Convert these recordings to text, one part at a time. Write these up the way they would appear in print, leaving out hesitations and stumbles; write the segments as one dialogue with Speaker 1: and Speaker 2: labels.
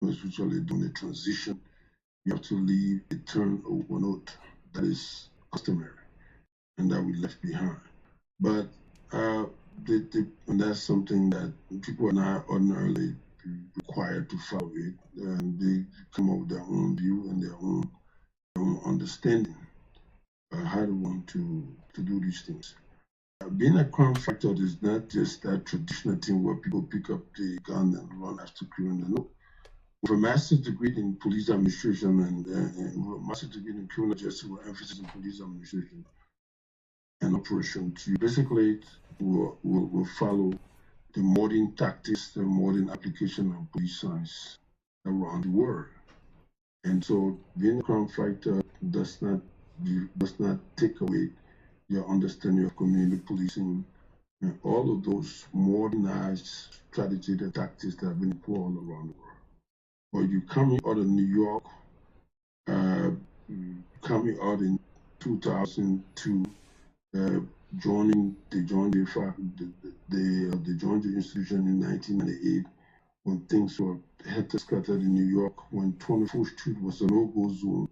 Speaker 1: especially during a transition, you have to leave a turnover note that is customary and that we left behind. But uh, and that's something that people are not ordinarily required to follow it, and they come up with their own view and their own understanding how they want to do these things. Being a crime fighter is not just that traditional thing where people pick up the gun and run after criminals. No. With a master's degree in police administration and a master's degree in criminal justice with emphasis in police administration and operations, you basically will follow the modern tactics, the modern application of police science around the world. And so being a crime fighter does not take away your understanding of community policing and all of those modernized strategies and tactics that have been employed all around the world. But you coming out of New York, uh, coming out in 2002, uh, they joined the institution in 1998 when things were scattered in New York, when 24th Street was a no-go zone,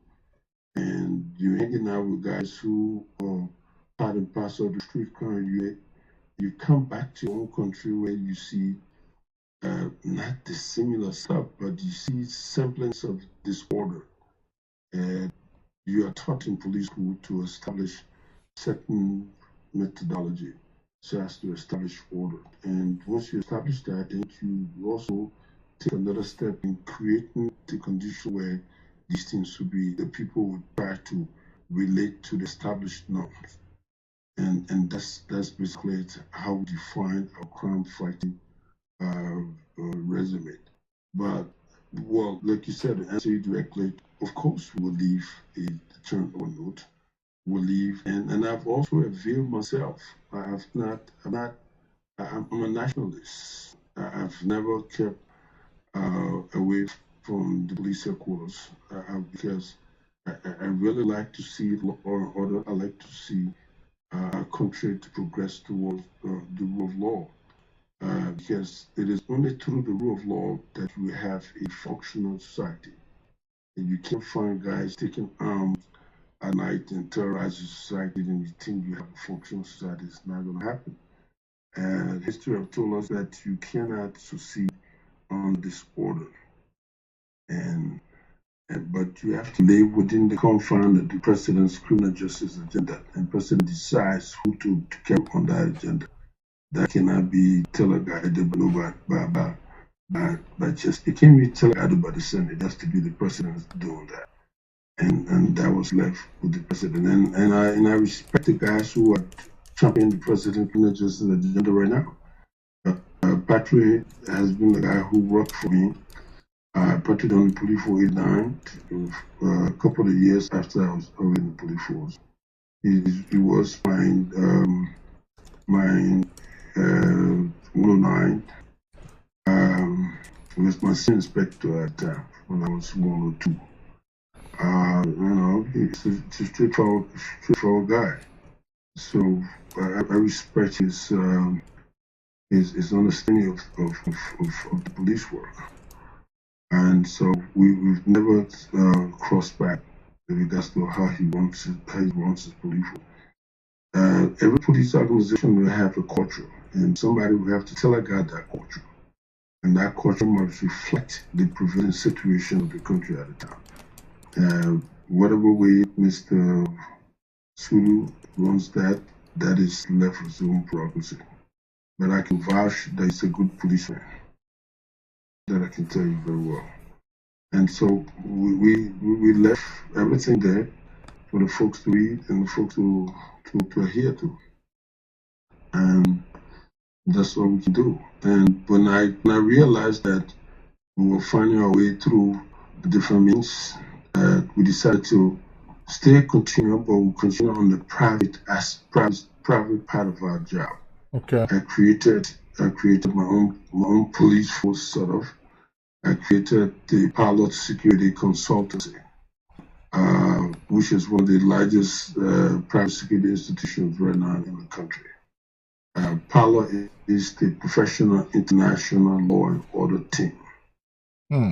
Speaker 1: and you're hanging out with guys who are part and parcel of the street crime. You come back to your own country where you see not the similar stuff, but you see semblance of disorder. And you are taught in police school to establish certain methodology so as to establish order. And once you establish that, then you also take another step in creating the condition where these things would be, the people would try to relate to the established norms. And that's basically how we define our crime fighting resume. But, well, like you said, to answer you directly, of course, we'll leave a turnover note. We'll leave, and I've also availed myself. I'm a nationalist. I've never kept away from the police headquarters because I really like to see law and order. I like to see our country to progress towards the rule of law. Because it is only through the rule of law that we have a functional society. And you can't find guys taking arms at night and terrorizing society, and you think you have a functional society. It's not going to happen. And history has told us that you cannot succeed on disorder. And, but you have to live within the confines of the president's criminal justice agenda, and the president decides who to carry on that agenda. That cannot be teleguided by just, it can't be teleguided by the Senate. It has to be the president doing that. And that was left with the president. And I respect the guys who are championing the president's criminal justice agenda right now. Patrick has been the guy who worked for me. Patrick on the police for 89, a couple of years after I was already in the police force. He was my 109. He was my senior inspector at the time when I was 102. He's a straightforward guy. So I respect his understanding of the police work. And so we've never crossed back with regards to how he runs his police work. Every police organization will have a culture, and somebody will have to teleguide that culture. And that culture must reflect the prevailing situation of the country at the time. Whatever way Mr. Sulu runs that is left with his own prerogative. But I can vouch that he's a good policeman. That I can tell you very well. And so we left everything there for the folks to read and the folks to adhere to. And that's what we can do. And when I realized that we were finding our way through the different means, we decided to continue, but we'll continue on the private part of our job.
Speaker 2: Okay.
Speaker 1: I created my own police force, sort of. I created the Pilot Security Consultancy, which is one of the largest private security institutions right now in the country. Pilot is the professional international law and order team.
Speaker 2: Hmm.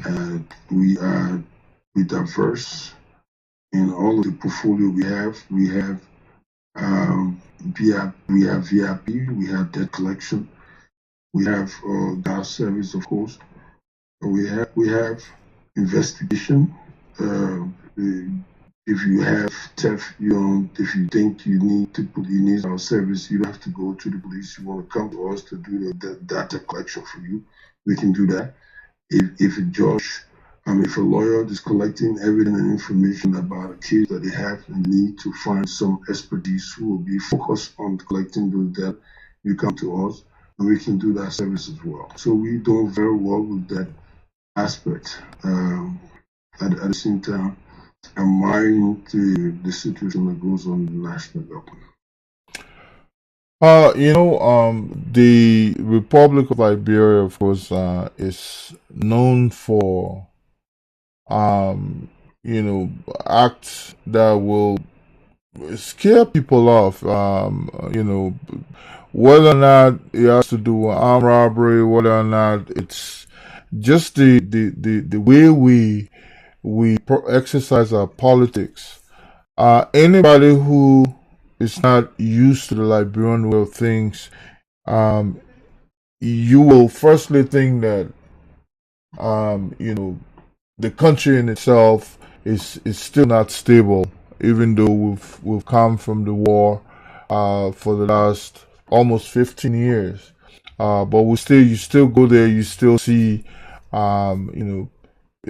Speaker 1: We diverse in all of the portfolio we have. We have VIP, we have debt collection, we have gas service, of course. We have investigation. Uh, if you have theft, if you think you need our service, you don't have to go to the police. You want to come to us to do the data collection for you. We can do that. If a judge, if a lawyer is collecting evidence and information about a case that they have and need to find some expertise who will be focused on collecting those data, you come to us and we can do that service as well. So we do very well with that aspect. At the same time, admiring the situation that goes on in the national government.
Speaker 2: The Republic of Liberia, of course, is known for um, acts that will scare people off. Whether or not it has to do with armed robbery, whether or not it's just the way we exercise our politics. Anybody who is not used to the Liberian way of things, um, you will firstly think that um, you know the country in itself is still not stable, even though we've come from the war for the last almost 15 years. But you still go there, you still see um, you know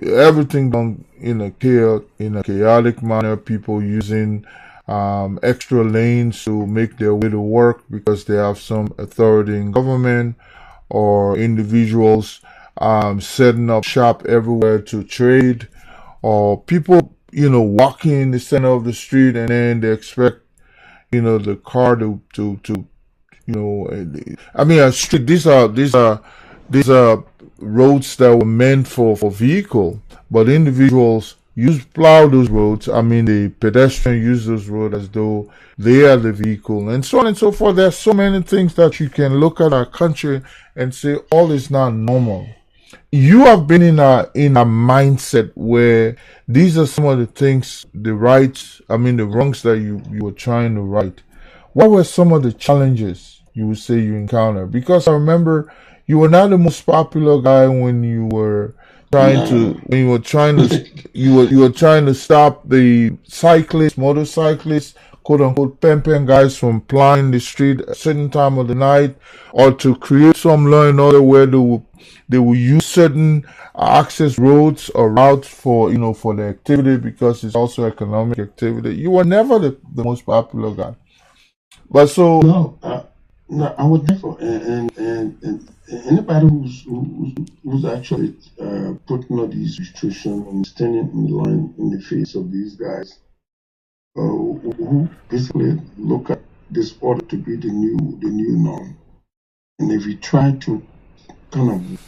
Speaker 2: everything done in a chaotic manner. People using extra lanes to make their way to work because they have some authority in government, or individuals setting up shop everywhere to trade, or people walking in the center of the street and then they expect the car to I mean, a street. These are roads that were meant for vehicle, but individuals plow those roads. I mean, the pedestrian use those roads as though they are the vehicle, and so on and so forth. There's so many things that you can look at our country and say all is not normal. You have been in a mindset where these are some of the things, the wrongs that you were trying to right. What were some of the challenges you would say you encountered? Because I remember you were not the most popular guy when
Speaker 1: No,
Speaker 2: you were trying to stop the motorcyclists, quote unquote, pen guys from plying the street at a certain time of the night, or to create some law and order where they will use certain access roads or routes for the activity, because it's also economic activity. You were never the most popular guy. But so,
Speaker 1: no, no. I would never. And anybody who's actually putting all these restrictions and standing in the line in the face of these guys, who basically look at this order to be the new norm. And if you try to kind of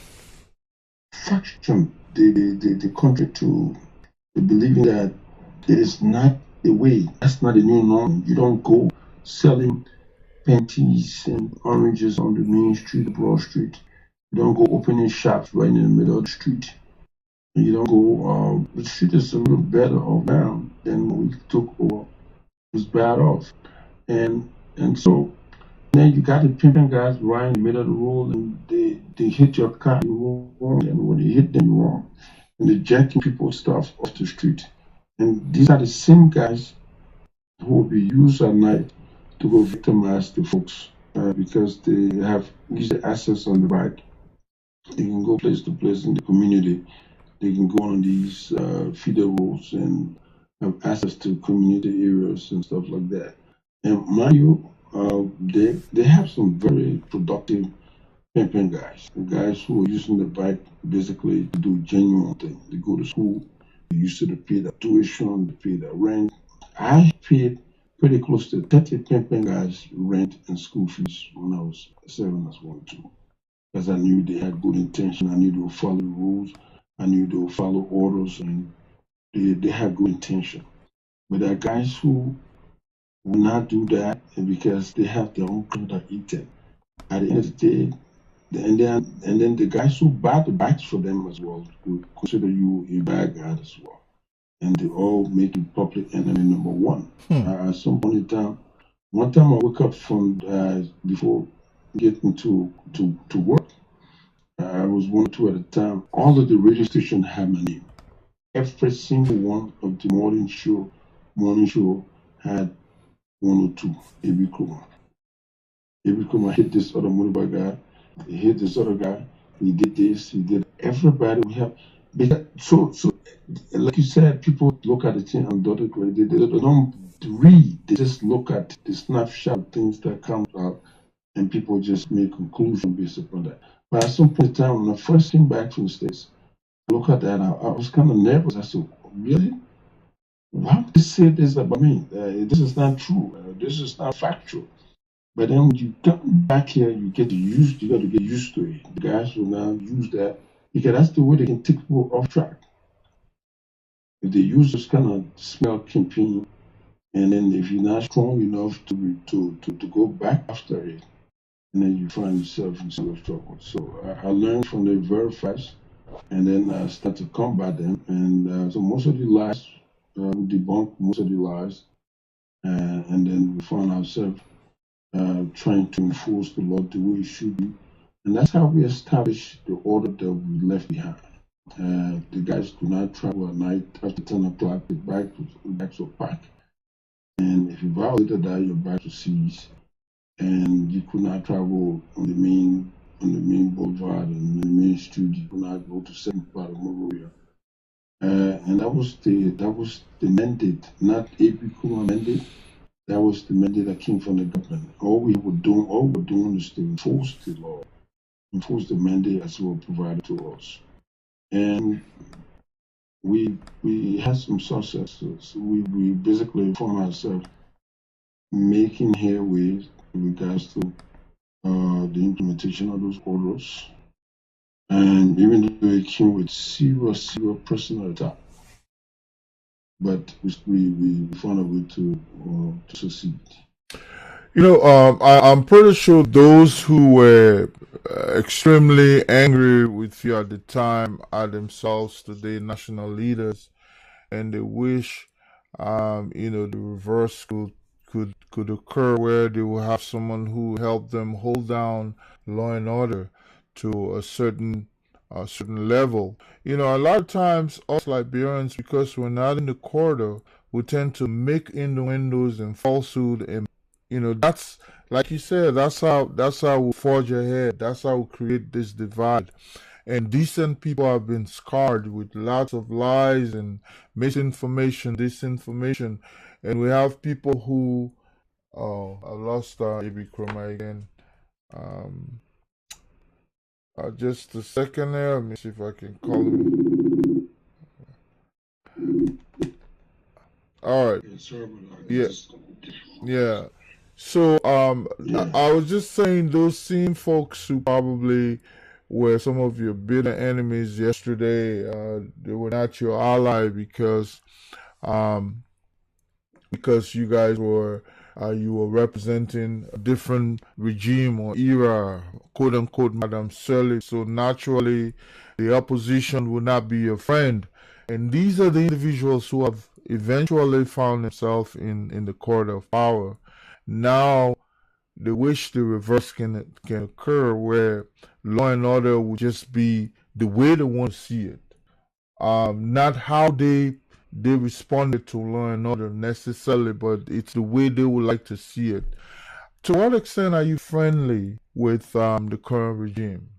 Speaker 1: fraction the country to believing that it is not the way, that's not the new norm. You don't go selling panties and oranges on the main street, Broad Street. You don't go opening shops right in the middle of the street. You don't go. The street is a little better off now than when we took over. It was bad off, and so then you got the pimping guys right in the middle of the road, and they hit your car, you wrong, and when they hit them, you wrong, and they're jacking people's stuff off the street. And these are the same guys who will be used at night to go victimize the folks because they have easy access on the bike. They can go place to place in the community. They can go on these feeder roads and have access to community areas and stuff like that. And mind you, they have some very productive pimping guys who are using the bike basically to do genuine things. They go to school, they used to pay their tuition, they pay their rent. I paid pretty close to 30 pimping guys rent and school fees when I was serving as one too. Because I knew they had good intention. I knew they would follow the rules. I knew they would follow orders, and they had good intention. But there are guys who will not do that, and because they have their own crew that eat them. At the end of the day, And then the guys who buy the bags for them as well will consider you a bad guy as well, and they all make you public enemy number one.
Speaker 2: Hmm.
Speaker 1: At some point in time, one time I woke up from before getting to work. I was 1 2 at a time. All of the radio stations had my name. Every single one of the morning show had 102 Abe Kromah. Abe Kromah hit this other motorbike guy. He hit this other guy. He did this. He did everybody. We have so like you said, people look at the thing and they don't read. They just look at the snapshot of things that comes out, and people just make conclusions based upon that. But at some point in time, when I first came back from the States, I look at that, I was kind of nervous. I said, really? Why would they say this about me? This is not true. This is not factual. But then when you come back here, you got to get used to it. The guys will now use that because that's the way they can take people off track. If they use this kind of smell campaign, and then if you're not strong enough to go back after it, and then you find yourself in serious trouble. So I learned from them very fast, and then I started to combat them. And so most of the lies, we debunk most of the lies, and then we find ourselves trying to enforce the law the way it should be. And that's how we establish the order that we left behind. The guys do not travel at night after 10 o'clock. The bags were packed. And if you violated that, your bags were seized. And you could not travel on the main boulevard and the main street. You could not go to certain part of Monrovia. And that was the mandate, not AP Kuma mandate. That was the mandate that came from the government. All we're doing is to enforce the law, enforce the mandate as well provided to us. And we had some successes. We basically found ourselves making headway in regards to the implementation of those orders. And even though it came with zero personal attack, but we found a way to succeed.
Speaker 2: I'm pretty sure those who were extremely angry with you at the time are themselves today national leaders, and they wish, the reverse could occur where they will have someone who help them hold down law and order to a certain level. A lot of times us Liberians, because we're not in the corridor, we tend to make innuendos and falsehood, and that's like you said, that's how we forge ahead. That's how we create this divide. And decent people have been scarred with lots of lies and misinformation, disinformation. And we have people who, oh, I lost Abe Kromah again. Um, just a second there. Let me see if I can call him. All right.
Speaker 1: Yeah, sorry about that.
Speaker 2: Yeah.
Speaker 1: Just
Speaker 2: Yeah. So
Speaker 1: yeah.
Speaker 2: I was just saying those same folks who probably were some of your bitter enemies yesterday, they were not your ally um because you were representing a different regime or era, quote unquote, Madam Shirley. So naturally, the opposition will not be your friend. And these are the individuals who have eventually found themselves in the court of power. Now they wish the reverse can occur, where law and order will just be the way they want to see it, not how they responded to law and order necessarily, but it's the way they would like to see it. To what extent are you friendly with the current regime?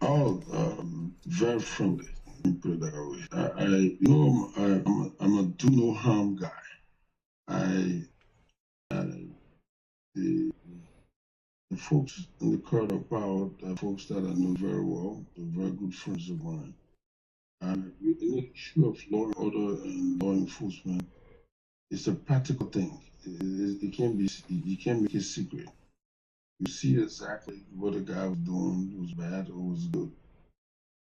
Speaker 1: Oh, very friendly. Let me put it that way. I'm a do no harm guy. I, I the, the folks in the court of power, the folks that I know very well, they're very good friends of mine. The issue of law and order and law enforcement, it's a practical thing. It can't be. You can't make it secret. You see exactly what the guy was doing was bad or was good.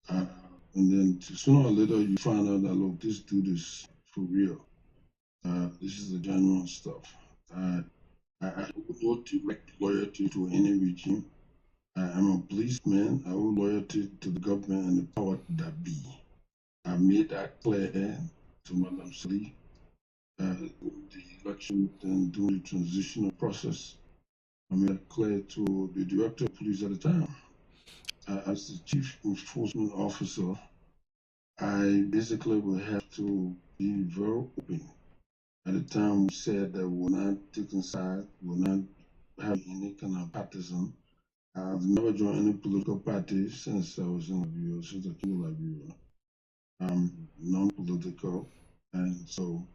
Speaker 1: Uh, and then sooner or later you find out that look, this dude is for real. This is the genuine stuff. I have no direct loyalty to any regime. I'm a policeman. I owe loyalty to the government and the power that be. I made that clear to Madam Sali the election and during the transitional process. I made it clear to the director of police at the time. As the chief enforcement officer, I basically will have to be very open. At the time, we said that we're not taking sides, we're not having any kind of partisan. I've never joined any political party since I was in Liberia, since I came to Liberia. I'm non-political, and so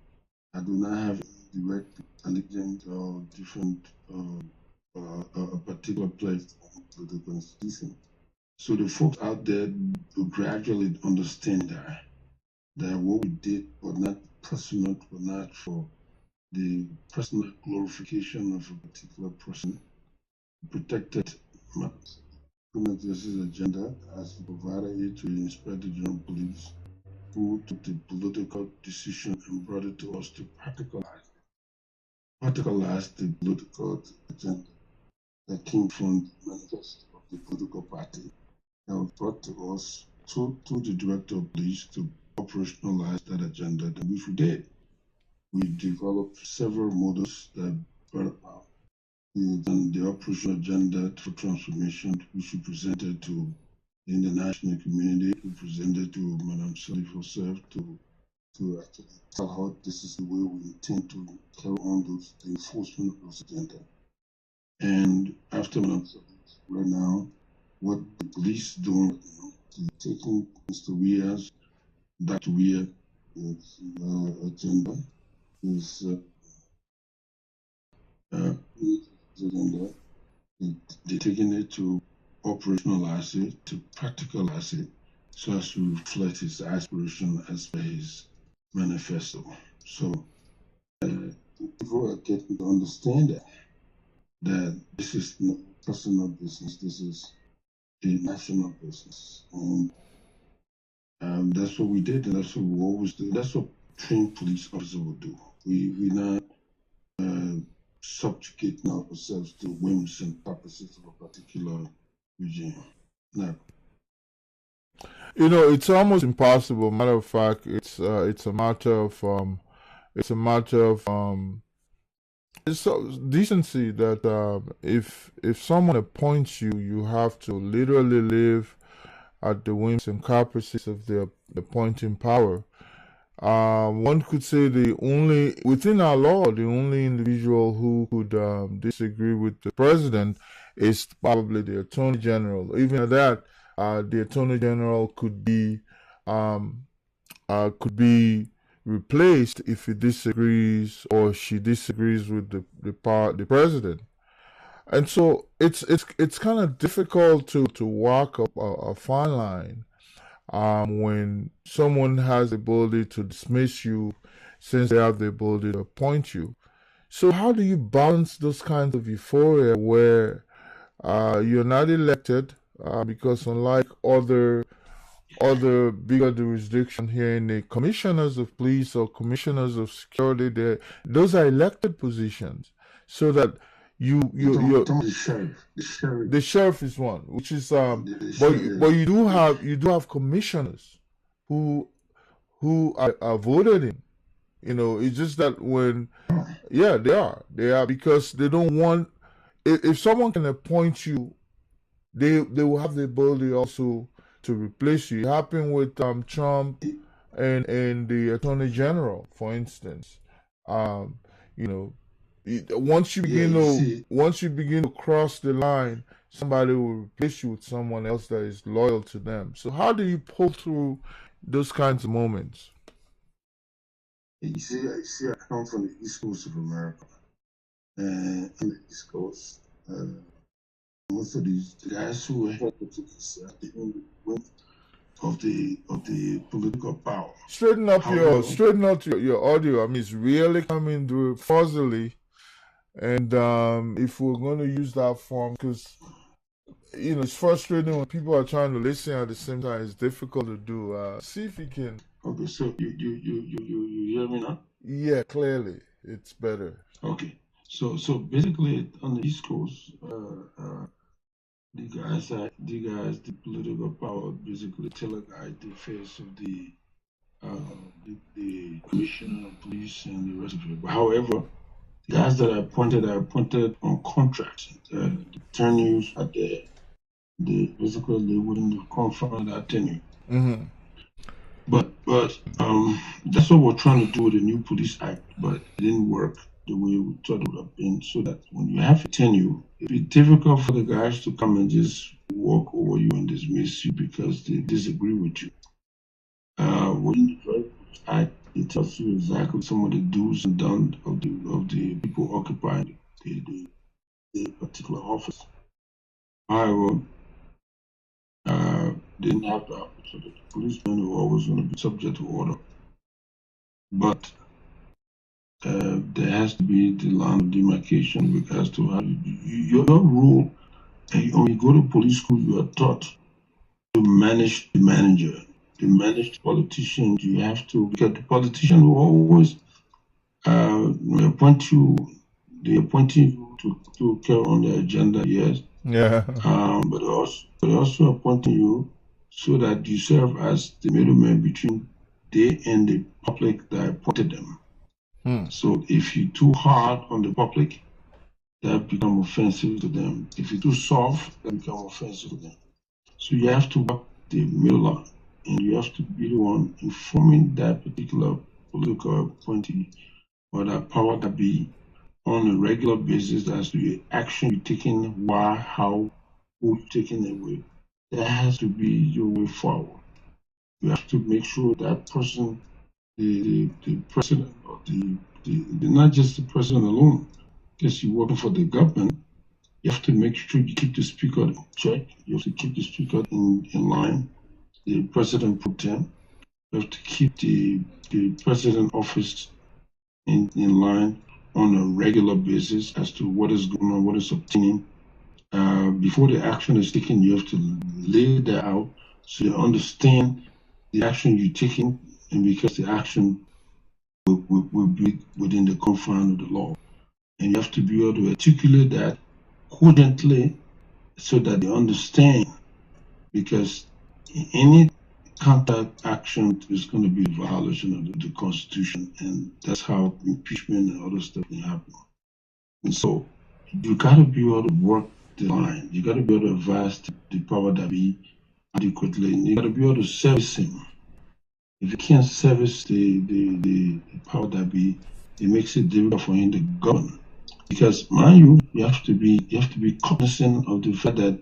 Speaker 1: I do not have direct allegiance or different a particular place to the constitution. So the folks out there will gradually understand that what we did was not personal, was not for the personal glorification of a particular person. Protected my criminal justice agenda as provided it to the Inspector General of Police, who took the political decision and brought it to us to practicalize the political agenda that came from the manifesto of the political party that was brought to us to the director of police to operationalize that agenda, which we did. We developed several models that brought about the operational agenda for transformation, which we presented to the international community, we presented to Madam Salif herself to actually tell her this is the way we intend to carry on the enforcement of those agenda. And after Madam Salif, right now, what the police doing right now, they're taking Mr. Weir's, Dr. Weir, agenda is agenda. They're taking it to operationalize it, to practicalize it, so as to reflect his aspiration as per his manifesto. So people are getting to understand that this is not personal business, this is a national business. And that's what we did, and that's what we always do. That's what trained police officers will do. We not subjugating ourselves to whims and purposes of a particular regime. No.
Speaker 2: It's almost impossible. Matter of fact, it's a matter of it's a matter of it's so decency that if someone appoints you, you have to literally live at the whims and caprices of the appointing power. One could say the only, within our law, the only individual who could disagree with the president is probably the attorney general. Even at that, the attorney general could be replaced if he disagrees or she disagrees with the president. And so it's kind of difficult to walk up a fine line when someone has the ability to dismiss you since they have the ability to appoint you. So how do you balance those kinds of euphoria where you're not elected because unlike other bigger jurisdiction here in the commissioners of police or commissioners of security, those are elected positions, so that the sheriff is one, which is but you do have commissioners who are voted in. It's just that when yeah, they are because they don't want, if someone can appoint you, they will have the ability also to replace you. It happened with Trump and the Attorney General, for instance. Um, you know, once you begin to cross the line, somebody will replace you with someone else that is loyal to them. So how do you pull through those kinds of moments?
Speaker 1: You see, I come from the East Coast of America, and on the East Coast, most of these guys who were headed to this the end of the political power.
Speaker 2: Straighten up your audio. I mean, it's really coming through fuzzily, and if we're going to use that form, because it's frustrating when people are trying to listen at the same time. It's difficult to do. See if you can.
Speaker 1: Okay, so you hear me now?
Speaker 2: Yeah, clearly it's better.
Speaker 1: Okay, so basically on the East Coast, the political power basically teleguide the face of the commissioner of police and the rest of it. But however, the guys that I appointed on contracts. The tenures are there. They basically within the confine of that tenure.
Speaker 2: Mm-hmm.
Speaker 1: But that's what we're trying to do with the new police act, but it didn't work the way we thought it would have been. So that when you have a tenure, it'd be difficult for the guys to come and just walk over you and dismiss you because they disagree with you. Within the very police act, it tells you exactly some of the do's and don'ts of the people occupying the particular office. However, they didn't have that. So the policemen were always going to be subject to order. But there has to be the line of demarcation with regards to how your role. And when you go to police school, you are taught to manage the manager, to manage the politician. You have to, because the politician will always appoint you, they appoint you to carry on the agenda, yes.
Speaker 2: Yeah.
Speaker 1: But they also appointing you so that you serve as the middleman between they and the public that appointed them. So if you're too hard on the public, that become offensive to them. If you're too soft, that become offensive to them. So you have to walk the middle line, and you have to be the one informing that particular political appointee or that power that be on a regular basis as to the action you're taking, why, how, who you're taking it with. That has to be your way forward. You have to make sure that person, the president, or not just the president alone, because you're working for the government, you have to make sure you keep the speaker in check. You have to keep the speaker in line, the president pro tem. You have to keep the president office in line on a regular basis as to what is going on, what is obtaining. Before the action is taken, you have to lay that out so you understand the action you're taking, and because the action will be within the confines of the law. And you have to be able to articulate that cogently so that they understand, because any contact action is going to be a violation of the Constitution, and that's how impeachment and other stuff can happen. And so you got to be able to work the line. You got to be able to advise the power that be adequately, and you got to be able to service him. If you can't service the power that be, it makes it difficult for him to govern. Because mind you have to be cognizant of the fact that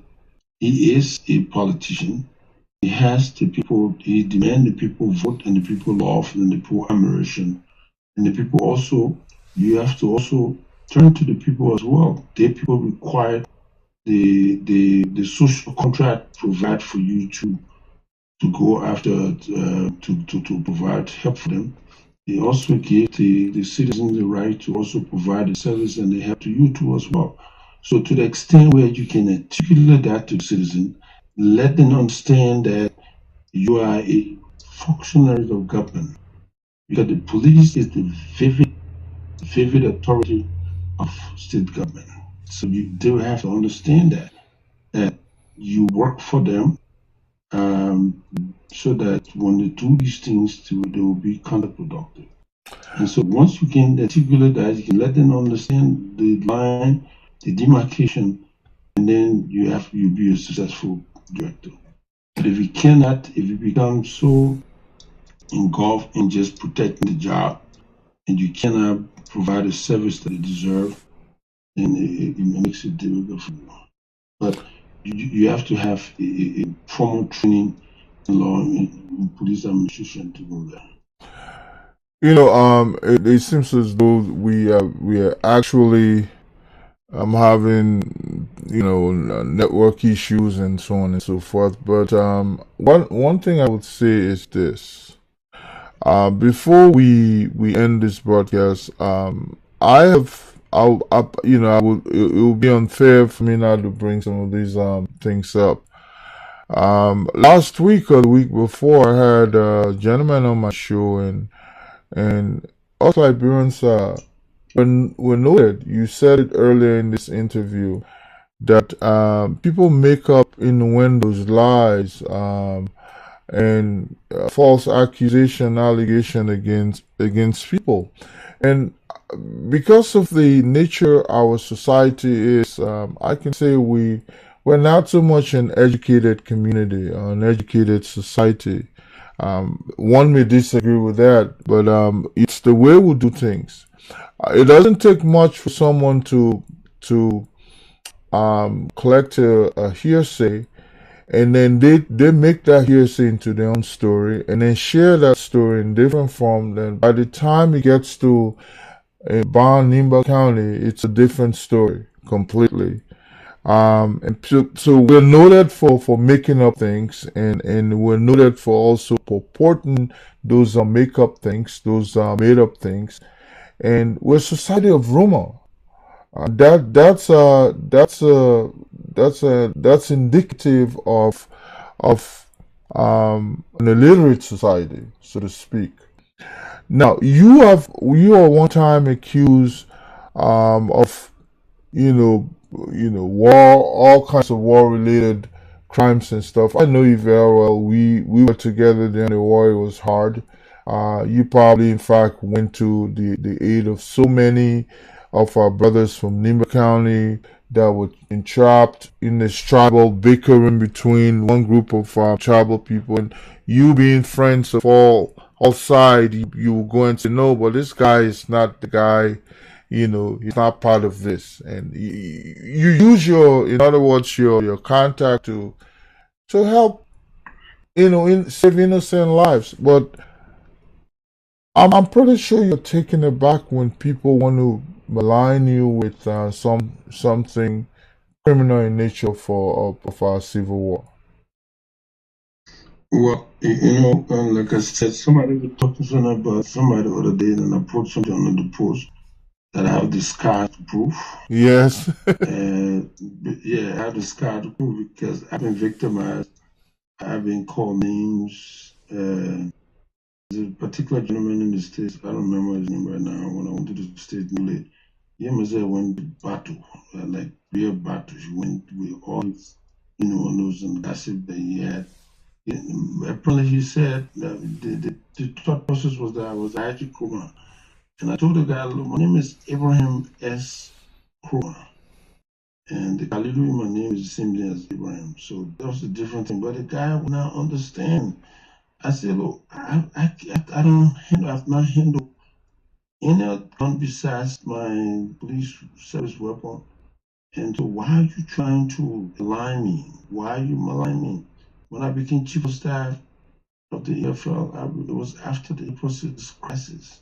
Speaker 1: he is a politician. He has the people, he demands the people vote, and the people love, and the people admiration. And the people also, you have to also turn to the people as well. The people require the social contract provide for you to go after, to provide help for them. They also give the citizens the right to also provide the service and the help to you too as well. So to the extent where you can articulate that to the citizen, let them understand that you are a functionary of government, because the police is the vivid authority of state government. So they will have to understand that you work for them, so that when they do these things, they will be counterproductive. And so once you can articulate that, you can let them understand the line, the demarcation, and then you'll be a successful director. But if you cannot, if you become so engulfed in just protecting the job, and you cannot provide a service that they deserve, then it makes it difficult for you. But you have to have a formal training in law in police administration to go there.
Speaker 2: It seems as though we are actually having network issues and so on and so forth. But one thing I would say is this: before we end this broadcast, it will be unfair for me not to bring some of these things up. Last week or the week before, I had a gentleman on my show, and us Liberians were noted. You said it earlier in this interview that people make up in windows lies, and false accusation, allegation against people, and because of the nature our society is, I can say we're not so much an educated community, an educated society. One may disagree with that, but it's the way we do things. It doesn't take much for someone to collect a hearsay, and then they make that hearsay into their own story, and then share that story in different form. Then by the time it gets to Nimba County, it's a different story completely. And so we're noted for making up things, and we're noted for also purporting those make up things, those made up things, and we're a society of rumor. That's indicative of an illiterate society, so to speak. Now you are one time accused of you know war, all kinds of war related crimes and stuff. I know you very well. We were together during the war. It was hard. You probably in fact went to the aid of so many of our brothers from Nimba County that were entrapped in this tribal bickering between one group of tribal people, and you being friends of all sides, you were going to know, but this guy is not the guy. He's not part of this, and you use in other words, your contact to help, save innocent lives. But I'm pretty sure you're taken aback when people want to malign you with something criminal in nature of our civil war.
Speaker 1: Well, like I said, somebody was talking to me about somebody the other day, and I put something on the post that I have the scar to prove.
Speaker 2: Yes.
Speaker 1: Yeah, I have the scar to prove because I've been victimized. I've been called names. There's a particular gentleman in the States, I don't remember his name right now. When I went to the States newly, he must have went to battle, like real battle. He went with all his, news and gossip that he had. Apparently, he said that the thought process was that I was Abe Kromah. And I told the guy, look, my name is Abraham S. Kromah. And the Khalidu in my name is the same thing as Abraham. So that was a different thing. But the guy would not understand. I said, look, I don't handle, I've not handled any gun besides my police service weapon. And so why are you trying to malign me? Why are you maligning me? When I became chief of staff of the EFL, it was after the April 6th crisis.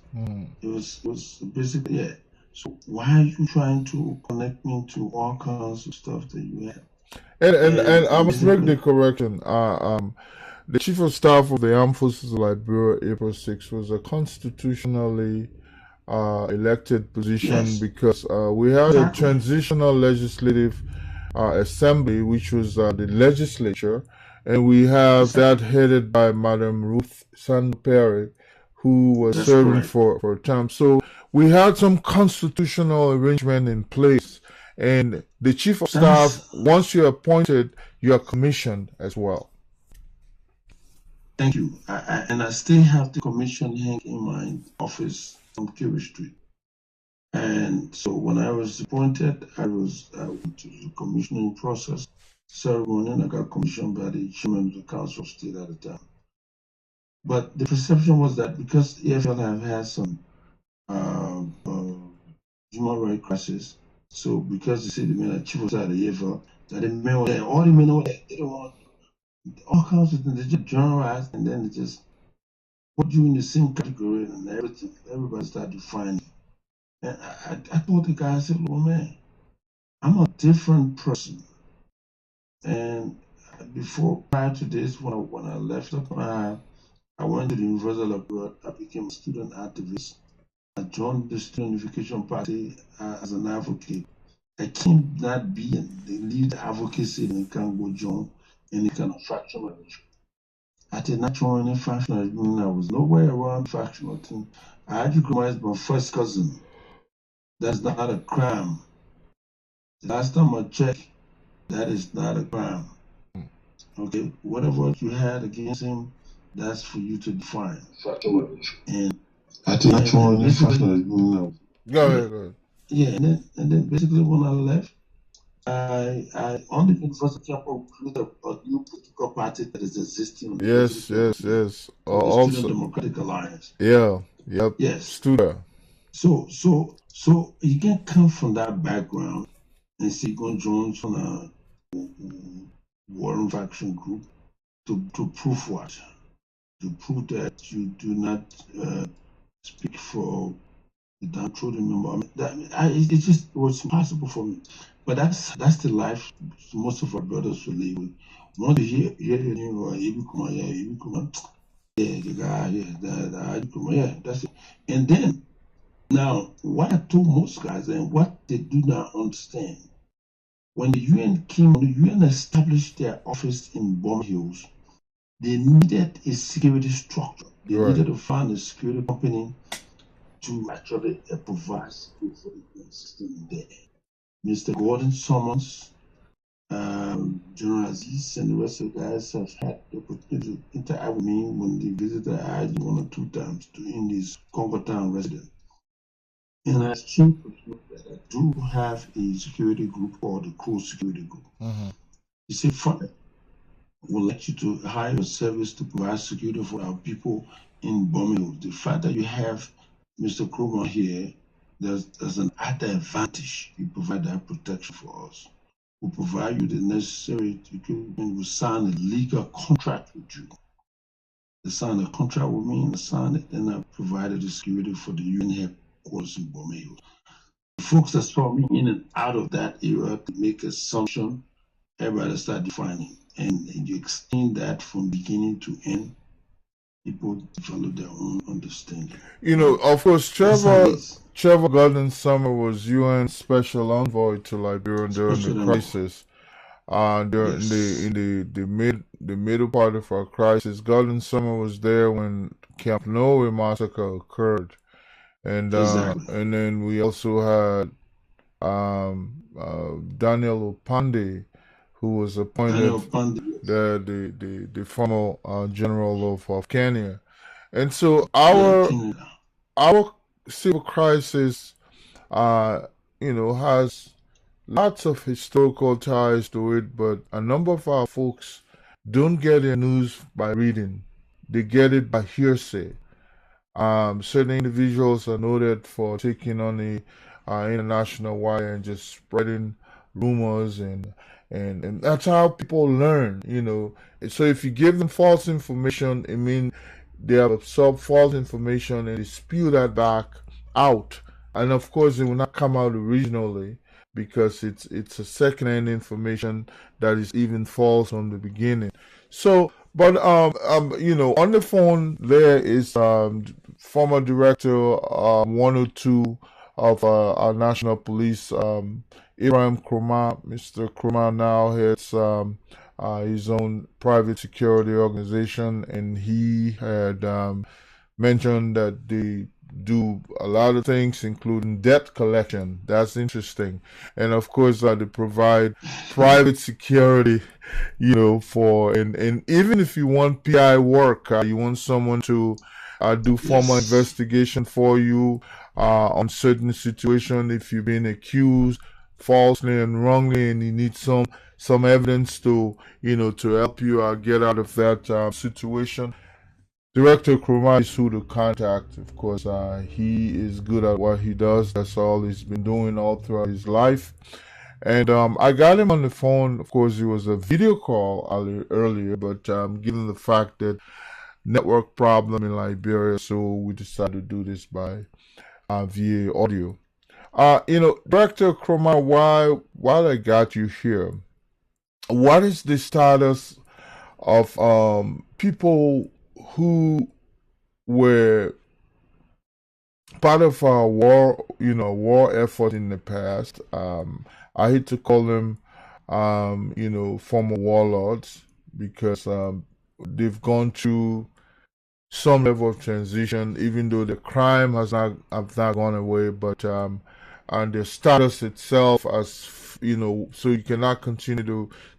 Speaker 1: It was basically, yeah. So why are you trying to connect me to all kinds of stuff that you have?
Speaker 2: And I must make the correction. The Chief of Staff of the Armed Forces of Liberia, April 6th, was a constitutionally elected position. Yes. Because we had a transitional legislative assembly, which was the legislature, and we have that headed by Madam Ruth Sandperry, who was serving for a term. So we had some constitutional arrangement in place, and the Chief of Staff, once you're appointed, you are commissioned as well.
Speaker 1: Thank you. And I still have the commission hanging in my office on Curie Street. And so when I was appointed, I went to the commissioning process ceremony, and I got commissioned by the chairman of the Council of State at the time. But the perception was that because EFL have had some human rights crisis, so because the city men are chief of staff of the EFL, that the men were there, all the men were there, they don't want all kinds of things. They just generalize, and then they just put you in the same category, and everything. Everybody started defining. And I told the guy, I said, "Well, man, I'm a different person." And prior to this, when I left up, I went to the University of Liberia. I became a student activist. I joined the Student Unification Party as an advocate. I cannot be in the lead advocacy and I can't go join any kind of factional arrangement. I did not join any factional arrangement. I was nowhere around factional thing. I had to compromise my first cousin. That's not a crime. The last time I checked, That is not a crime. Okay, whatever you had against him, that's for you to define. And
Speaker 2: I think that's one
Speaker 1: basically,
Speaker 2: Go ahead, go ahead.
Speaker 1: yeah, and then basically when I left, I on the University campus created a new political party that is existing on the
Speaker 2: Yes,
Speaker 1: university campus
Speaker 2: yes,
Speaker 1: today
Speaker 2: yes.
Speaker 1: called the Student
Speaker 2: Also,
Speaker 1: Democratic Alliance.
Speaker 2: yeah, yep.
Speaker 1: Yes.
Speaker 2: Student.
Speaker 1: So you can come from that background and say you're going to join from a warring faction group to prove what? To prove that you do not speak for the downtrodden member. It just was impossible for me. But that's the life most of our brothers will live with. Once you hear the name of Abe Kromah, yeah, Abe Kromah, yeah, the guy, yeah, the Abe Kromah, yeah, that's it. And then now, what I told most guys and what they do not understand, when the UN came, when the UN established their office in Bomb Hills, they needed a security structure. They needed to find a security company to actually provide security for the UN system there. Mr. Gordon Summers, General Aziz, and the rest of the guys have had the opportunity to interact with me when they visited IG one or two times in this Congo Town residence. And I think that I do have a security group called the Cool Security Group. You see, fund would like you to hire a service to provide security for our people in Bomeo. The fact that you have Mr. Kromah here, there's an added advantage. You provide that protection for us. We'll provide you the necessary equipment. We'll sign a legal contract with you. They sign a contract with me and sign it, and I provided the security for the UN headquarters in Bomeo. Folks that saw me in and out of that era to make assumption, everybody start defining. And you extend that from beginning to end, people develop their own understanding.
Speaker 2: You know, of course, Trevor Gordon Summer was UN Special Envoy to Liberia during the crisis. During the middle part of our crisis, Gordon Summer was there when Camp Noe massacre occurred, and and then we also had Daniel Opande, who was appointed the former general of Kenya, and so our civil crisis, has lots of historical ties to it, but a number of our folks don't get their news by reading; they get it by hearsay. Certain individuals are noted for taking on the international wire and just spreading rumors, and that's how people learn, So if you give them false information, I mean, they have absorbed false information and they spew that back out, and of course it will not come out originally because it's a second-hand information that is even false from the beginning. So, but on the phone there is former director 102 of our national police, Abraham Kromah. Mr. Kromah now heads his own private security organization, and he had mentioned that they do a lot of things, including debt collection. That's interesting. And of course, they provide private security, for, and even if you want PI work, you want someone to do formal investigation for you on certain situation. If you've been accused falsely and wrongly, and you need some evidence to to help you get out of that situation, Director Kromah is who to contact. Of course, he is good at what he does. That's all he's been doing all throughout his life. And I got him on the phone. Of course, it was a video call earlier, but given the fact that network problem in Liberia, so we decided to do this by via audio. Director Kromah, while I got you here, what is the status of people who were part of our war effort in the past? I hate to call them, former warlords, because they've gone through some level of transition, even though the crime has not gone away. But and their status itself as, so you cannot continue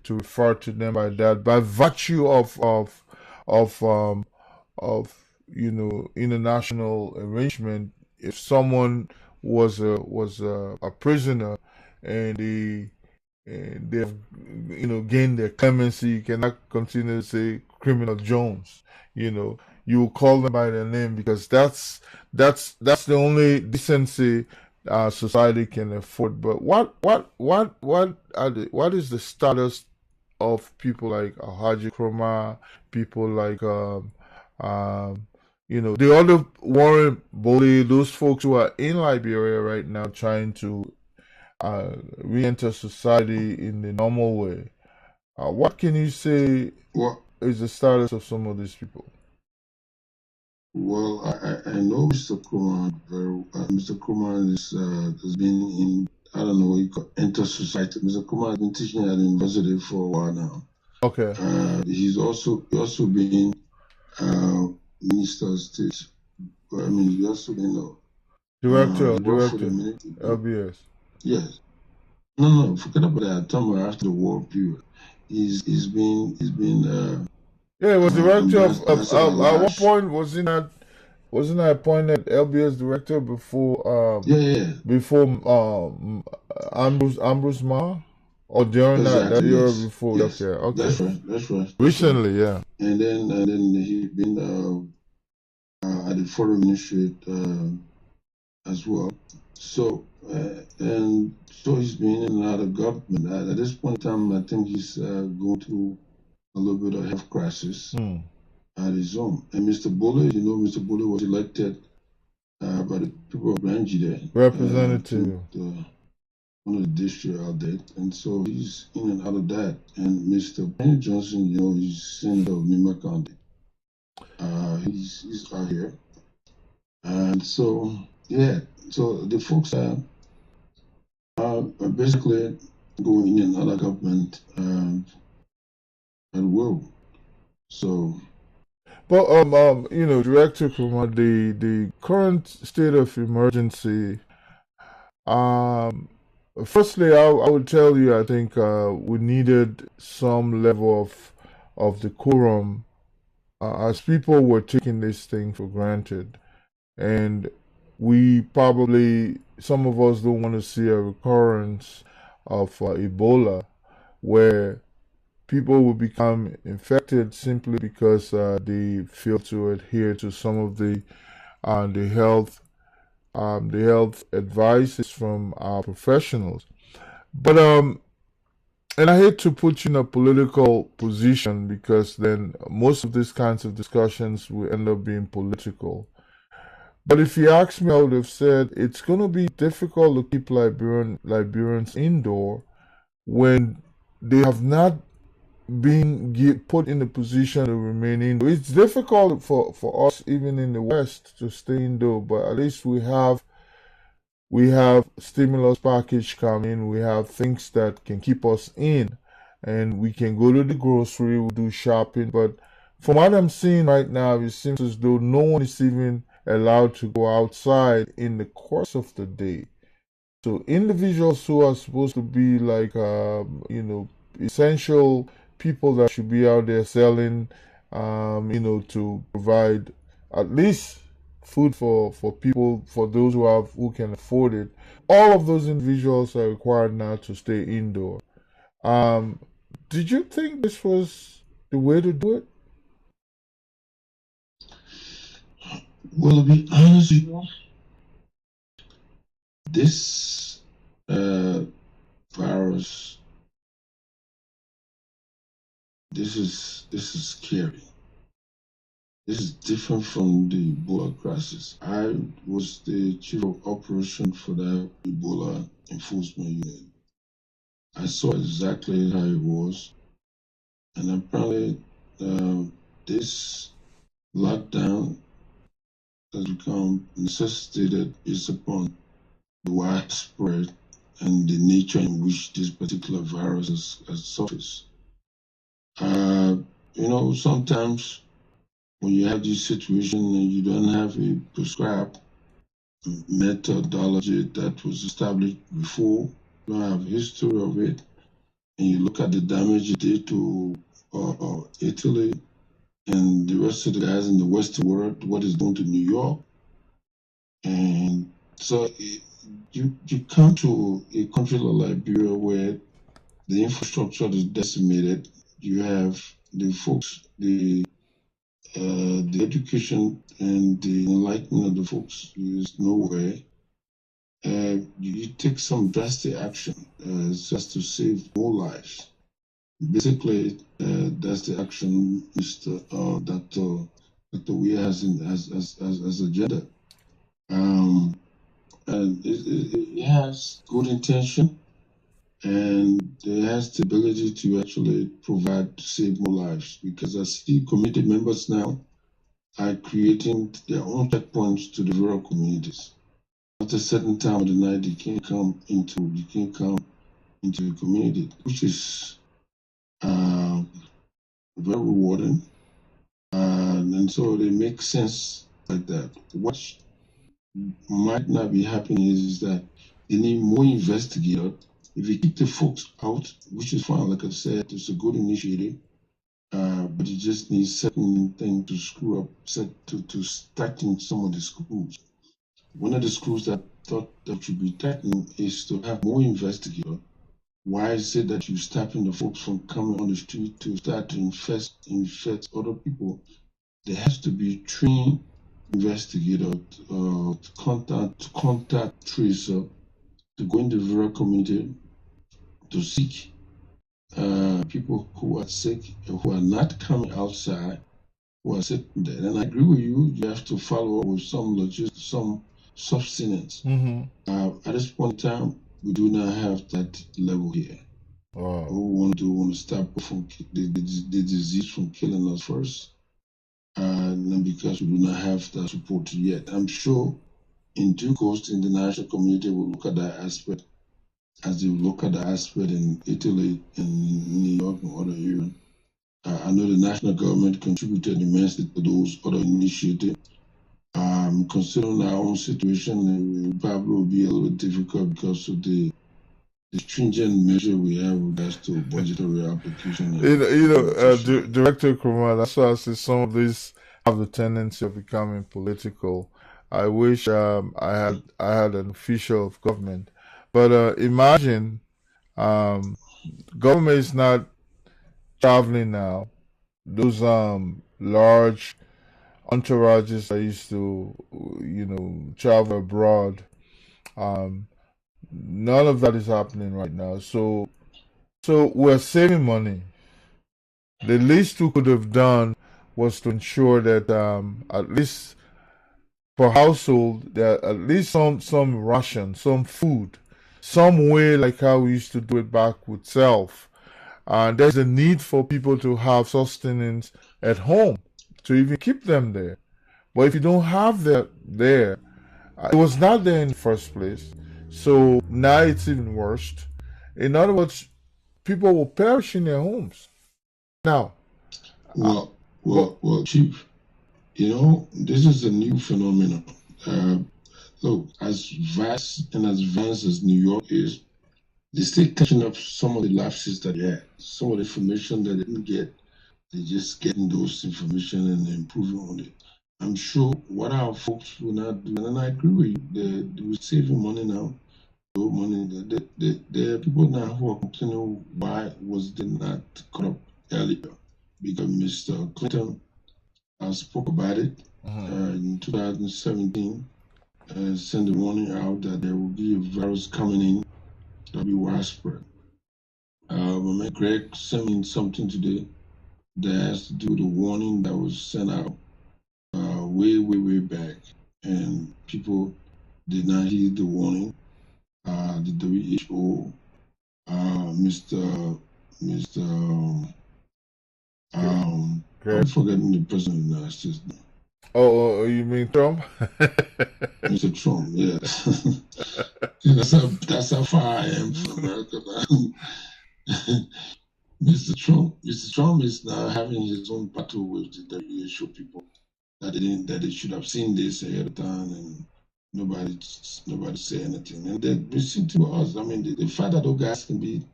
Speaker 2: to refer to them by that by virtue of of international arrangement. If someone was a prisoner and they've gained their clemency, you cannot continue to say criminal Jones. You will call them by their name because that's the only decency society can afford. But what is the status of people like Haji Kromah, people like the other Warren Bole, those folks who are in Liberia right now trying to re-enter society in the normal way? What can you say
Speaker 1: Well,
Speaker 2: is the status of some of these people?
Speaker 1: well, I know Mr. Kromah very. Mr. Kromah has been in, I don't know what you call, enter society. Mr. Kromah has been teaching at the university for a while now.
Speaker 2: Okay.
Speaker 1: He's also been minister of state. I mean, he also been
Speaker 2: Director,
Speaker 1: he worked for the military.
Speaker 2: LBS.
Speaker 1: Yes. No, forget about that. I'm talking about after the war period. He's been
Speaker 2: Yeah, he was director of.
Speaker 1: ambassador
Speaker 2: At what
Speaker 1: Lash.
Speaker 2: point wasn't I appointed LBS director before?
Speaker 1: Yeah.
Speaker 2: Before Ambrose Ma, or during that
Speaker 1: Exactly.
Speaker 2: year
Speaker 1: Yes.
Speaker 2: before?
Speaker 1: Yes.
Speaker 2: Okay.
Speaker 1: That's right. That's right.
Speaker 2: Recently, yeah.
Speaker 1: And then he's been at the foreign ministry as well. So and so he's been in and out of government. At this point in time, I think he's going through a little bit of health crisis at his own. And Mr. Bole, Mr. Bole was elected by the people of Granjide,
Speaker 2: Representative.
Speaker 1: one of the districts out there, and so he's in and out of that. And Mr. Penny Johnson, he's senator of Nima County. He's out here, and so yeah. So the folks are basically going in and out of government at will. So.
Speaker 2: But Director Kromah, the current state of emergency. Firstly, I would tell you, I think we needed some level of decorum, as people were taking this thing for granted, and we probably, some of us don't want to see a recurrence of Ebola, where people will become infected simply because they fail to adhere to some of the health advices from our professionals. But and I hate to put you in a political position, because then most of these kinds of discussions will end up being political. But if you ask me, I would have said it's going to be difficult to keep Liberians indoor when they have not been put in a position to remain indoor. It's difficult for us, even in the West, to stay indoor, but at least we have stimulus package coming. We have things that can keep us in, and we can go to the grocery, we do shopping. But from what I'm seeing right now, it seems as though no one is even allowed to go outside in the course of the day. So individuals who are supposed to be like essential people that should be out there selling, to provide at least food for people, for those who can afford it. All of those individuals are required now to stay indoor. Did you think this was the way to do it?
Speaker 1: Well, to be honest with you, this virus, this is scary. This is different from the Ebola crisis. I was the chief of operation for the Ebola enforcement unit. I saw exactly how it was, and apparently this lockdown has become necessitated based upon the widespread and the nature in which this particular virus has surfaced. Sometimes when you have this situation and you don't have a prescribed methodology that was established before. You don't have history of it, and you look at the damage it did to Italy and the rest of the guys in the Western world, what is done to New York, and so you come to a country like Liberia where the infrastructure is decimated. You have the folks, the education and the enlightenment of the folks is nowhere. You take some drastic action just to save more lives. Basically, that's the action that the we as agenda. Um, and it has good intention, and it has the ability to actually provide to save more lives, because I see community members now are creating their own checkpoints to the rural communities. At a certain time of the night, you can't come into the community, which is uh, very rewarding, and so they make sense like that. What might not be happening is that they need more investigators. If you keep the folks out, which is fine, like I said, it's a good initiative, but you just need certain things to screw up, to tighten some of the schools. One of the schools that thought that should be tightened is to have more investigators. Why is it that you're stopping the folks from coming on the street to start to infect other people? There has to be trained investigator, contact tracer, to go in the rural community to seek people who are sick, who are not coming outside, who are sitting there. And I agree with you. You have to follow up with some substance. At this point in time, we do not have that level here.
Speaker 2: Wow.
Speaker 1: We want to stop from the disease from killing us first, and because we do not have that support yet. I'm sure in due course, the international community will look at that aspect as they look at the aspect in Italy and New York and other areas. I know the national government contributed immensely to those other initiatives. Considering our own situation, it probably will be a little difficult because of the stringent measure we have with regards to budgetary application.
Speaker 2: Director Kromah, that's why I say some of these have the tendency of becoming political. I wish I had an official of government, but imagine government is not traveling now. Those large entourages that used to travel abroad, none of that is happening right now. So we're saving money. The least we could have done was to ensure that at least per household, there at least some ration, some food, some way like how we used to do it back with self. And there's a need for people to have sustenance at home to even keep them there. But if you don't have that there, it was not there in the first place. So now it's even worse. In other words, people will perish in their homes. Now,
Speaker 1: Well, Chief, this is a new phenomenon. Look, as vast and as advanced as New York is, they're still catching up some of the lapses that they had, some of the information that they didn't get. They're just getting those information and improving on it. I'm sure what our folks will not do, and I agree with you, they're saving money now. Money. There are people now who are complaining why was they not caught up earlier, because Mr. Clinton spoke about it in 2017, sent a warning out that there will be a virus coming in that will be widespread. My man Greg sent me something today that has to do with a warning that was sent out way back, and people did not heed the warning. The WHO, I'm forgetting the president of the United States now.
Speaker 2: Oh, you mean Trump?
Speaker 1: Mr. Trump, yes. That's how far I am from America now. Mr. Trump is now having his own battle with the WHO people that they should have seen this ahead of time, and Nobody say anything. And then we see to us, I mean, the fact that those guys can be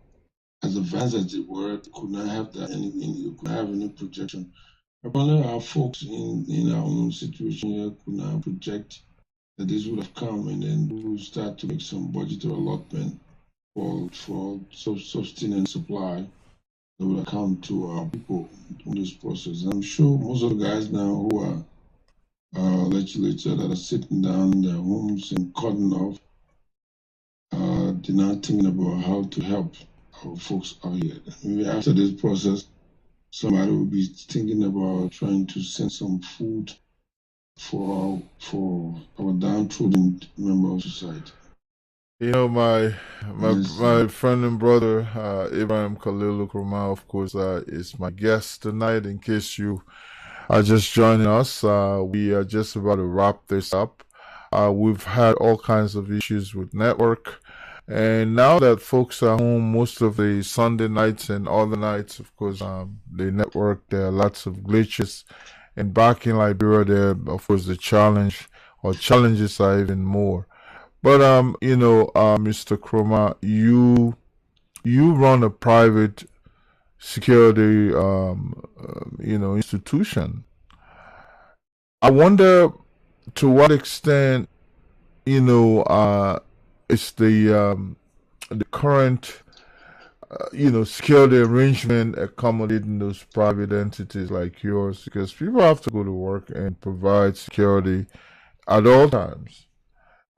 Speaker 1: as advanced as they were, could not have that anything, you could not have any projection. Apparently, our folks in our own situation here could not project that this would have come, and then we will start to make some budgetary allotment for sustenance supply that will come to our people in this process. And I'm sure most of the guys now who are legislators that are sitting down in their homes and cutting off, they're not thinking about how to help our folks out here. Maybe after this process, somebody will be thinking about trying to send some food for our downtrodden member of society.
Speaker 2: You know, my
Speaker 1: Yes,
Speaker 2: my friend and brother, Abraham Khalil Kromah, of course, is my guest tonight. In case you are just joining us, we are just about to wrap this up. We've had all kinds of issues with network, and now that folks are home most of the Sunday nights and other nights, of course, the network, there are lots of glitches. And back in Liberia, there, of course, the challenge or challenges are even more. But Mr. Kromah, you run a private security institution. I wonder to what extent it's the current security arrangement accommodating those private entities like yours, because people have to go to work and provide security at all times.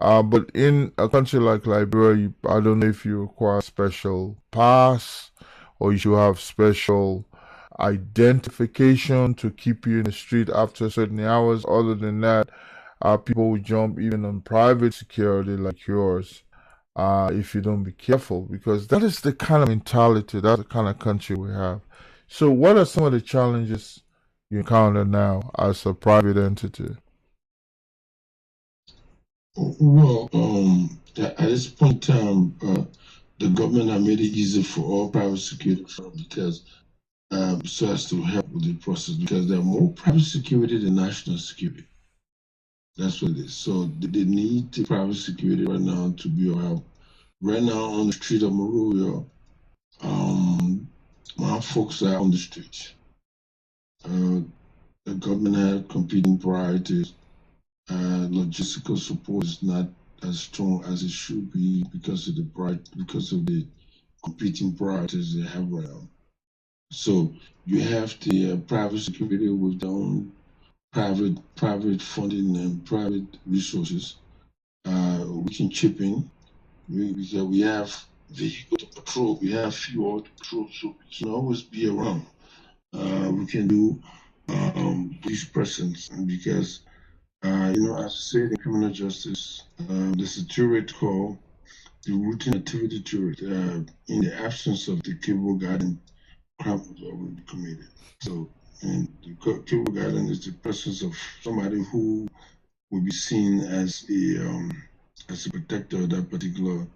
Speaker 2: But in a country like Liberia, I don't know if you require special pass or you should have special identification to keep you in the street after certain hours. Other than that, people will jump even on private security like yours if you don't be careful, because that is the kind of mentality, that's the kind of country we have. So, what are some of the challenges you encounter now as a private entity?
Speaker 1: well, at this point in time, the government have made it easy for all private security firms because so as to help with the process, because there are more private security than national security. That's what it is. So they need the private security right now to be of help. Right now on the street of Monrovia, my folks are on the street. The government has competing priorities. Logistical support is not as strong as it should be because of the competing priorities they have right now. So you have the private security with their own private funding and private resources. We can chip in. We have vehicle to patrol. We have fuel to patrol, so we can always be around. We can do police presence because as I said in criminal justice, there's a turret called the routine activity turret. In the absence of the cable guarding, crime will be committed. So, and the cable guarding is the presence of somebody who will be seen as a protector of that particular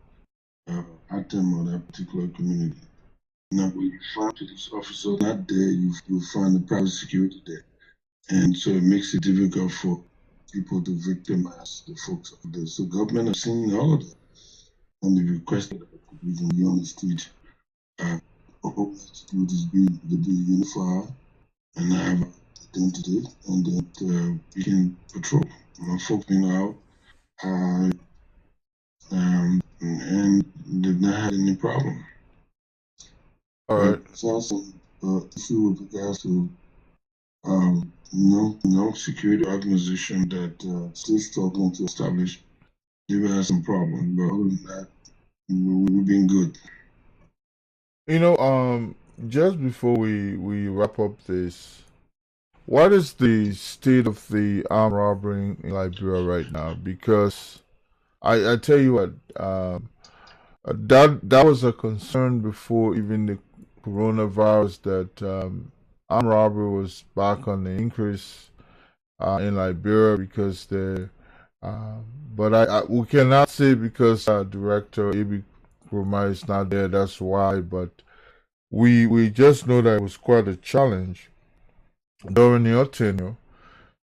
Speaker 1: item or that particular community. Now, when you find police officer not there, you find the private security there, and so it makes it difficult for people to victimize the folks out there. So government have seen all of that, and they requested that we can be on the street. Hope securities be unified and have identity, and that we can patrol. My folks been out, and they've not had any problem.
Speaker 2: All
Speaker 1: But
Speaker 2: right.
Speaker 1: it's also issue with regards to security organization that still struggling to establish. They've had some problems, but other than that, we've been good.
Speaker 2: You know, just before we wrap up this, what is the state of the armed robbery in Liberia right now? Because I tell you what, that was a concern before even the coronavirus, that armed robbery was back on the increase in Liberia because the but we cannot say because Director Abe Kromah is not there. That's why, but we just know that it was quite a challenge during your tenure.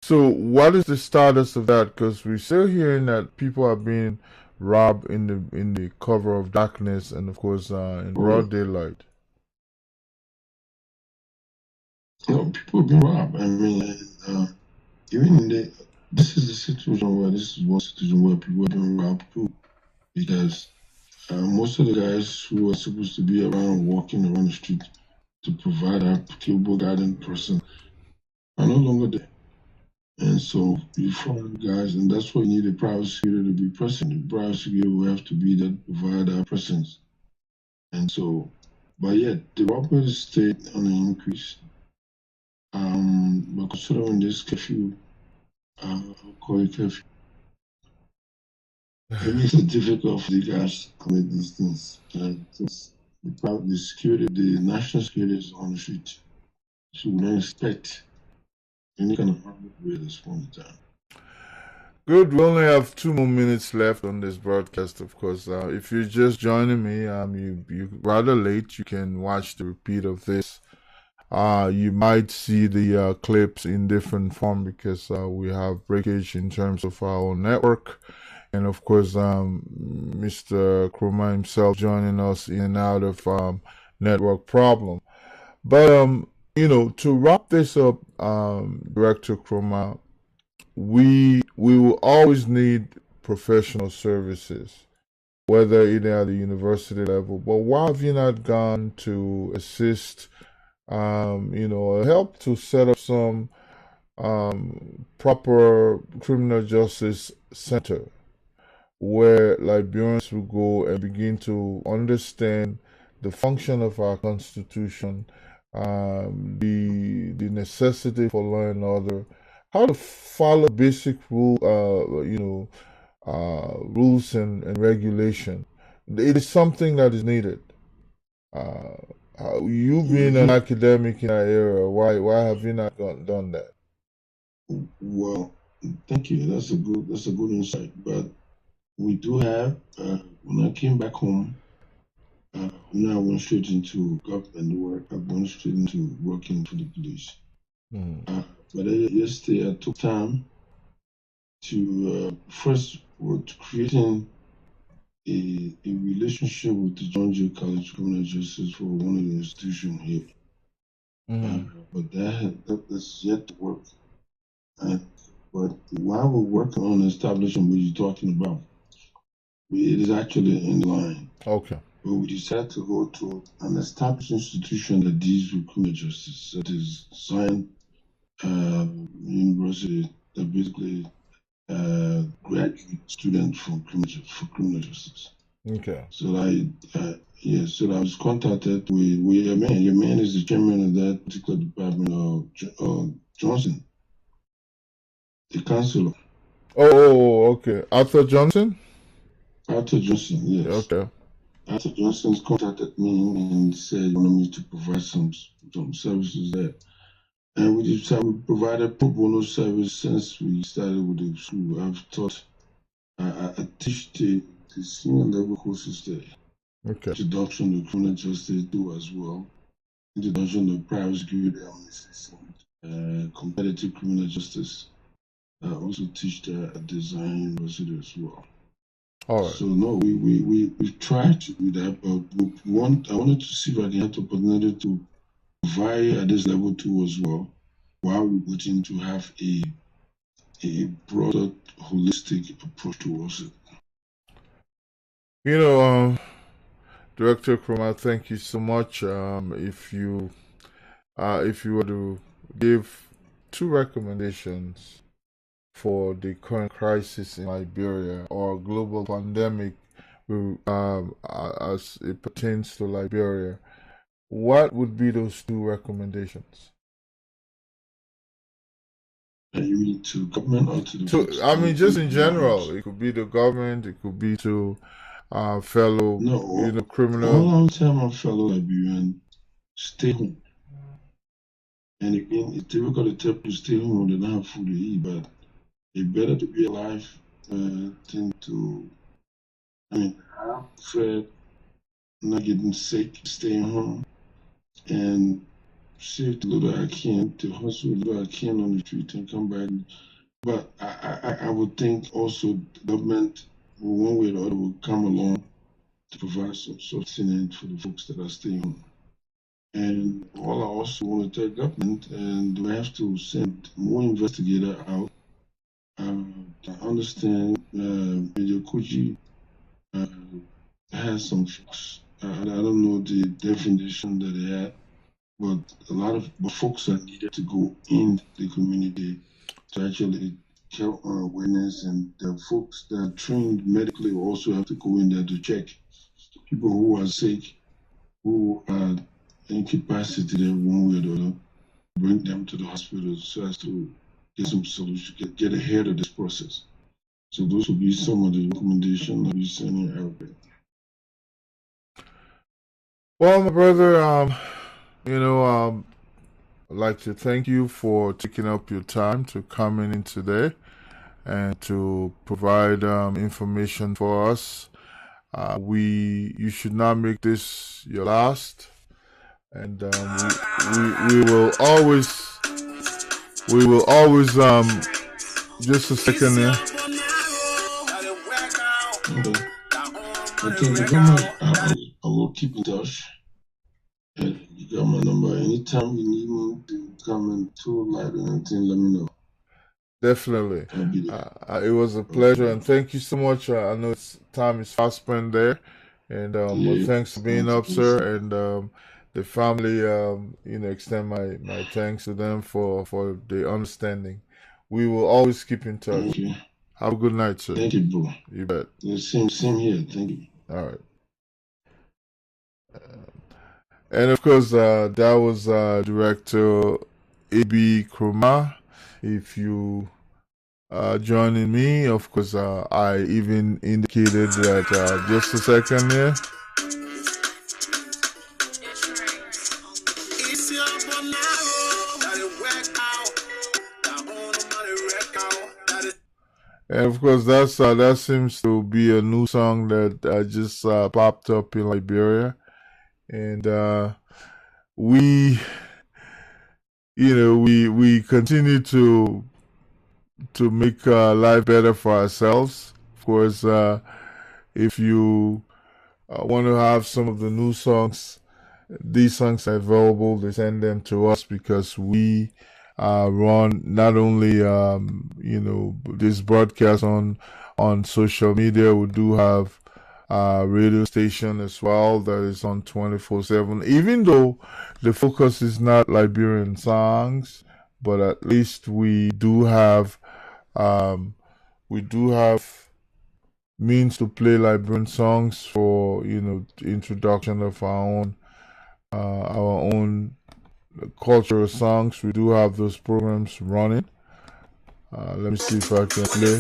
Speaker 2: So, what is the status of that? Because we're still hearing that people are being robbed in the cover of darkness, and of course, in
Speaker 1: Well,
Speaker 2: broad daylight.
Speaker 1: people have been robbed. I mean, even in the, this is a situation where this is one situation where people have been robbed too, because most of the guys who are supposed to be around walking around the street to provide a capable guiding person are no longer there. And so you find guys, and that's why you need a private security to be present. The private security will have to be there to provide our presence. And so, but yet the robbery stayed on an increase. But considering this curfew, I'll call it curfew, it makes it difficult for the guys to commit these things. The security, the national security is on the street. So we don't expect any kind of robbery at this point in time.
Speaker 2: Good. We only have 2 more minutes left on this broadcast. Of course, if you're just joining me, you rather late. You can watch the repeat of this. You might see the clips in different form because we have breakage in terms of our network, and of course, Mr. Kromah himself joining us in and out of network problem. But to wrap this up, Director Kromah, we will always need professional services, whether either at the university level. But why have you not gone to assist, help to set up some proper criminal justice center where Liberians will go and begin to understand the function of our constitution, the necessity for law and order, how to follow basic rules and regulation. It is something that is needed. Uh, you being an academic in that area, why have you not done that?
Speaker 1: Well, thank you. That's a good insight. But we do have. When I came back home, when I went straight into government work, I went straight into working for the police. But yesterday I took time to first with creating a relationship with the John Jay College of Criminal Justice for one of the institutions here. But that's yet to work. But while we're working on establishing what you're talking about, it is actually in line.
Speaker 2: Okay.
Speaker 1: But we decided to go to an established institution that deals with criminal justice, that is Zion University, that basically graduate student for criminal justice.
Speaker 2: Okay.
Speaker 1: So I was contacted with your man. Your man is the chairman of that particular department, Johnson, the counselor.
Speaker 2: Oh, okay. Arthur Johnson?
Speaker 1: Arthur Johnson, yes.
Speaker 2: Okay.
Speaker 1: Arthur Johnson's contacted me and said he wanted me to provide some services there. And we decided we provided pro bono service since we started with the school. I've taught, I teach the senior level courses there.
Speaker 2: Okay.
Speaker 1: Introduction to criminal justice too as well. Introduction to private security administration, competitive criminal justice. I also teach there at Design University as well.
Speaker 2: All right.
Speaker 1: So no, we tried to do that, but I wanted to see if I can have the opportunity to provide at this level too as well, while we're waiting to have a broader, holistic approach towards it.
Speaker 2: Director Kromah, thank you so much. If you were to give 2 recommendations for the current crisis in Liberia or global pandemic as it pertains to Liberia, what would be those 2 recommendations?
Speaker 1: You mean to government or to the?
Speaker 2: I mean, just in general. It could be the government. It could be to fellow, criminal.
Speaker 1: All I'll tell my fellow Liberian, stay home. And again, it's difficult to tell people to stay home when they don't have food to eat, but it's better to be alive than to. I prefer not getting sick, staying home, and save the little I can, to hustle little I can on the street and come back. But I would think also the government, one way or the other, will come along to provide some sustenance for the folks that are staying home. And all I also want to tell government, and we have to send more investigators out. I understand Major Kuji has some folks. I don't know the definition that they had, but a lot of folks are needed to go in the community to actually help on awareness, and the folks that are trained medically also have to go in there to check people who are sick, who are incapacitated one way or the other, bring them to the hospital so as to get some solution, get ahead of this process. So those will be some of the recommendations I'll be sending out there.
Speaker 2: Well, my brother, I'd like to thank you for taking up your time to come in today and to provide information for us. You should not make this your last, and we will always just a second there.
Speaker 1: Okay, I will keep in touch. And you got my number. Anytime you need me to come and throw light or anything, let me know.
Speaker 2: Definitely.
Speaker 1: I'll be there.
Speaker 2: It was a pleasure, and thank you so much. I know time is fast spent there, and
Speaker 1: Yeah,
Speaker 2: thanks for being up, sir, and the family. Extend my thanks to them for the understanding. We will always keep in touch.
Speaker 1: Okay.
Speaker 2: Have a good night, sir.
Speaker 1: Thank you, bro.
Speaker 2: You bet.
Speaker 1: Same here. Thank you.
Speaker 2: All right. And of course, that was Director Abe Kromah. If you joining me, of course, I even indicated that just a second there. And of course, that seems to be a new song that just popped up in Liberia, and we continue to make life better for ourselves. Of course, if you want to have some of the new songs, these songs are available. They send them to us because we run not only this broadcast on social media. We do have a radio station as well that is on 24/7. Even though the focus is not Liberian songs, but at least we do have means to play Liberian songs for the introduction of our own cultural songs. We do have those programs running. Let me see if I can play.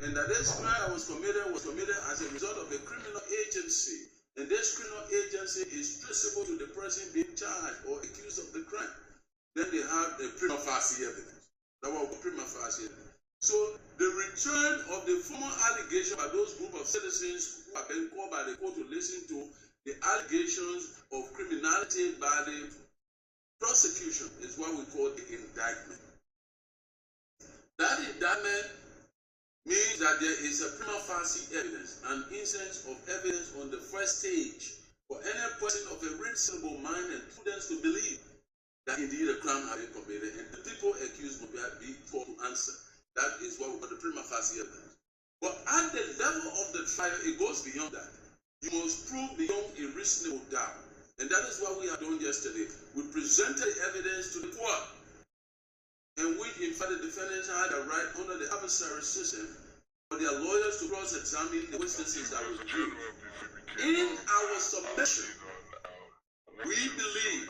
Speaker 3: and that this crime that was committed as a result of a criminal agency, and this criminal agency is traceable to the person being charged or accused of the crime. Then they have the prima facie evidence. That was prima facie evidence. So the return of the formal allegation by those group of citizens who have been called by the court to listen to the allegations of criminality by the prosecution is what we call the indictment. That indictment means that there is a prima facie evidence, an instance of evidence on the first stage for any person of a reasonable mind and prudence to believe that indeed a crime has been committed, and the people accused will be called to answer. That is what we call the prima facie evidence. But at the level of the trial, it goes beyond that. You must prove beyond a reasonable doubt. And that is what we have done yesterday. We presented evidence to the court, in which, in fact, the defendants had a right under the adversary system for their lawyers to cross-examine the witnesses that were given. In our submission, we believe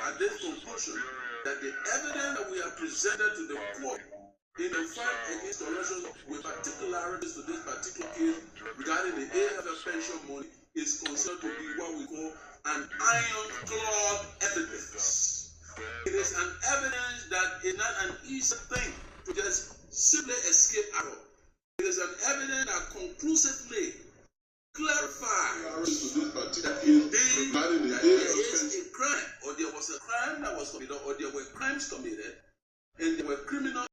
Speaker 3: at this conclusion that the evidence that we have presented to the court in the fight against corruption with particularities to this particular case regarding the AFF pension money is considered to be what we call an ironclad evidence. It is an evidence that is not an easy thing to just simply escape out of. It is an evidence that conclusively clarifies that indeed that there is a crime, or there was a crime that was committed, or there were crimes committed, and there were criminal